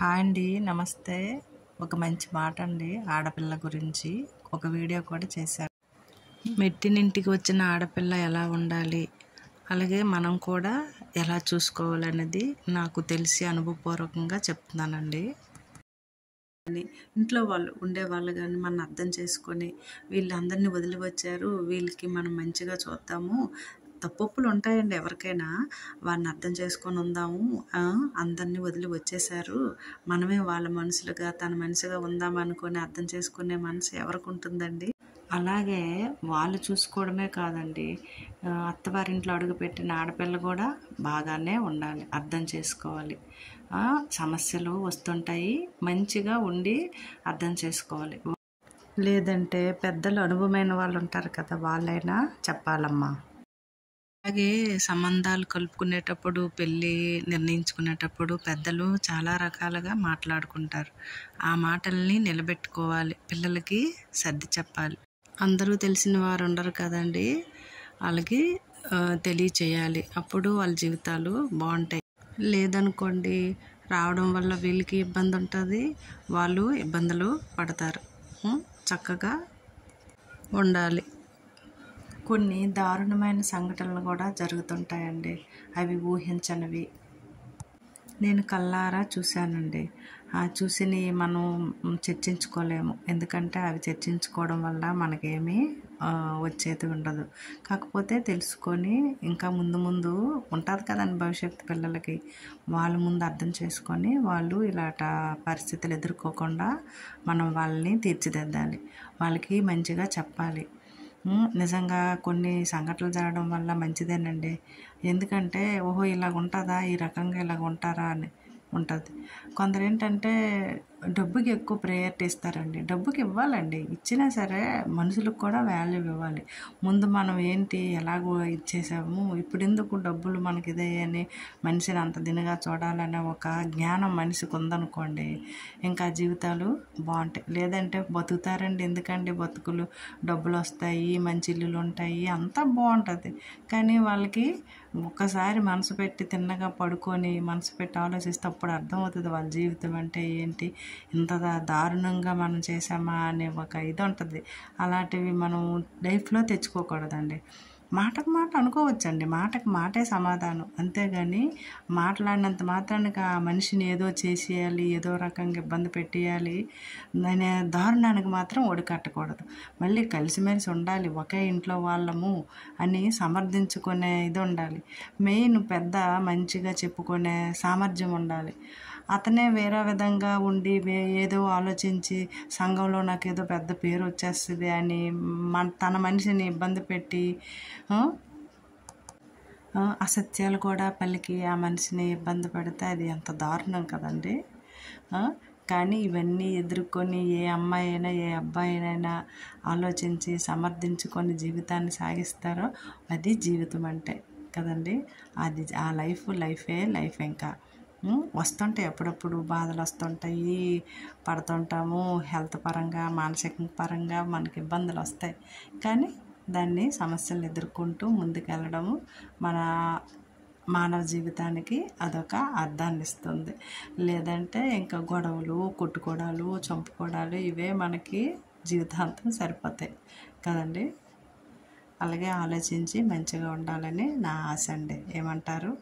Hi అండి, నమస్తే. ఒక మంచి మాట అండి ఆడపిల్ల గురించి ఒక వీడియో కూడా చేశారు. మెట్టినింటికి వచ్చిన ఆడపిల్ల ఎలా ఉండాలి, అలాగే మనం కూడా ఎలా చూసుకోవాలనేది నాకు తెలిసి అనుభవపూర్వకంగా చెప్తున్నానండి. ఇంట్లో వాళ్ళు ఉండేవాళ్ళు కానీ మనం అర్థం చేసుకొని వీళ్ళందరినీ వదిలి వచ్చారు, వీళ్ళకి మనం మంచిగా చూద్దాము, తప్పొప్పులు ఉంటాయండి ఎవరికైనా, వాడిని అర్థం చేసుకొని ఉందాము, అందరినీ వదిలి వచ్చేసారు, మనమే వాళ్ళ మనుషులుగా తన మనిషిగా ఉందామనుకొని అర్థం చేసుకునే మనసు ఎవరికి ఉంటుందండి? అలాగే వాళ్ళు చూసుకోవడమే కాదండి, అత్తవారింట్లో అడుగుపెట్టిన ఆడపిల్ల కూడా బాగానే ఉండాలి, అర్థం చేసుకోవాలి. సమస్యలు వస్తుంటాయి, మంచిగా ఉండి అర్థం చేసుకోవాలి. లేదంటే పెద్దలు అనుభవమైన వాళ్ళు ఉంటారు కదా, వాళ్ళైనా చెప్పాలమ్మా. అలాగే సంబంధాలు కలుపుకునేటప్పుడు, పెళ్ళి నిర్ణయించుకునేటప్పుడు పెద్దలు చాలా రకాలుగా మాట్లాడుకుంటారు. ఆ మాటల్ని నిలబెట్టుకోవాలి, పిల్లలకి సర్ది చెప్పాలి. అందరూ తెలిసిన వారు ఉండరు కదండి, వాళ్ళకి తెలియచేయాలి, అప్పుడు వాళ్ళ జీవితాలు బాగుంటాయి. లేదనుకోండి, రావడం వల్ల వీళ్ళకి ఇబ్బంది ఉంటుంది, వాళ్ళు ఇబ్బందులు పడతారు. చక్కగా ఉండాలి. కొన్ని దారుణమైన సంఘటనలు కూడా జరుగుతుంటాయండి, అవి ఊహించనివి. నేను కళ్ళారా చూశానండి. చూసిని మనం చర్చించుకోలేము, ఎందుకంటే అవి చర్చించుకోవడం వల్ల మనకేమీ వచ్చేది ఉండదు. కాకపోతే తెలుసుకొని ఇంకా ముందు ముందు ఉంటుంది కదండి భవిష్యత్తు పిల్లలకి, వాళ్ళ ముందు అర్థం చేసుకొని వాళ్ళు ఇలాంటి పరిస్థితులు ఎదుర్కోకుండా మనం వాళ్ళని తీర్చిదిద్దాలి, వాళ్ళకి మంచిగా చెప్పాలి. నిజంగా కొన్ని సంఘటనలు జరగడం వల్ల మంచిదేనండి, ఎందుకంటే ఓహో ఇలాగ ఉంటుందా, ఈ రకంగా ఇలాగ ఉంటారా అని ఉంటుంది. కొందరు ఏంటంటే డబ్బుకి ఎక్కువ ప్రయారిటీ ఇస్తారండి. డబ్బుకి ఇవ్వాలండి, ఇచ్చినా సరే మనుషులకు కూడా వాల్యూ ఇవ్వాలి. ముందు మనం ఏంటి ఎలాగో ఇచ్చేసాము, ఇప్పుడు ఎందుకు డబ్బులు మనకి ఇదే అని మనిషిని అంత దినగా చూడాలనే ఒక జ్ఞానం మనిషికి ఉందనుకోండి, ఇంకా జీవితాలు బాగుంటాయి. లేదంటే బతుకుతారండి, ఎందుకండి బతుకులు, డబ్బులు వస్తాయి, మంచి ఇల్లులు ఉంటాయి, అంతా బాగుంటుంది, కానీ వాళ్ళకి ఒక్కసారి మనసు పెట్టి తిన్నగా పడుకొని మనసు పెట్టి ఆలోచిస్తే అప్పుడు అర్థమవుతుంది వాళ్ళ జీవితం అంటే ఏంటి, ఇంత దారుణంగా మనం చేసామా అనే ఒక ఇది ఉంటుంది. అలాంటివి మనం లైఫ్లో తెచ్చుకోకూడదండి. మాటకు మాట అనుకోవచ్చండి, మాటకు మాటే సమాధానం, అంతేగాని మాట్లాడినంత మాత్రానికి ఆ మనిషిని ఏదో చేసేయాలి, ఏదో రకంగా ఇబ్బంది పెట్టేయాలి అనే దారుణానికి మాత్రం ఒడికట్టకూడదు. మళ్ళీ కలిసిమెలిసి ఉండాలి, ఒకే ఇంట్లో వాళ్ళము అని సమర్థించుకునే ఇది ఉండాలి. మెయిన్ పెద్ద మంచిగా చెప్పుకునే సామర్థ్యం ఉండాలి. అతనే వేరే విధంగా ఉండి ఏదో ఆలోచించి సంఘంలో నాకు ఏదో పెద్ద పేరు వచ్చేస్తుంది అని తన మనిషిని ఇబ్బంది పెట్టి అసత్యాలు కూడా పలికి ఆ మనిషిని ఇబ్బంది పెడితే అది ఎంత దారుణం కదండి. కానీ ఇవన్నీ ఎదుర్కొని ఏ అమ్మాయి అయినా ఏ అబ్బాయి అయినా ఆలోచించి సమర్థించుకొని జీవితాన్ని సాగిస్తారో అది జీవితం అంటే కదండి. అది ఆ లైఫే లైఫ్. ఇంకా వస్తుంటాయి, అప్పుడప్పుడు బాధలు వస్తుంటాయి, పడుతుంటాము, హెల్త్ పరంగా మానసిక పరంగా మనకి ఇబ్బందులు వస్తాయి, కానీ దాన్ని సమస్యలను ఎదుర్కొంటూ ముందుకెళ్ళడము మన మానవ జీవితానికి అదొక అర్థాన్ని ఇస్తుంది. లేదంటే ఇంకా గొడవలు, కొట్టుకోవడాలు, చంపుకోవడాలు ఇవే మనకి జీవితాంతం సరిపోతాయి కదండి. అలాగే ఆలోచించి మంచిగా ఉండాలని నా ఆశ అండి, ఏమంటారు?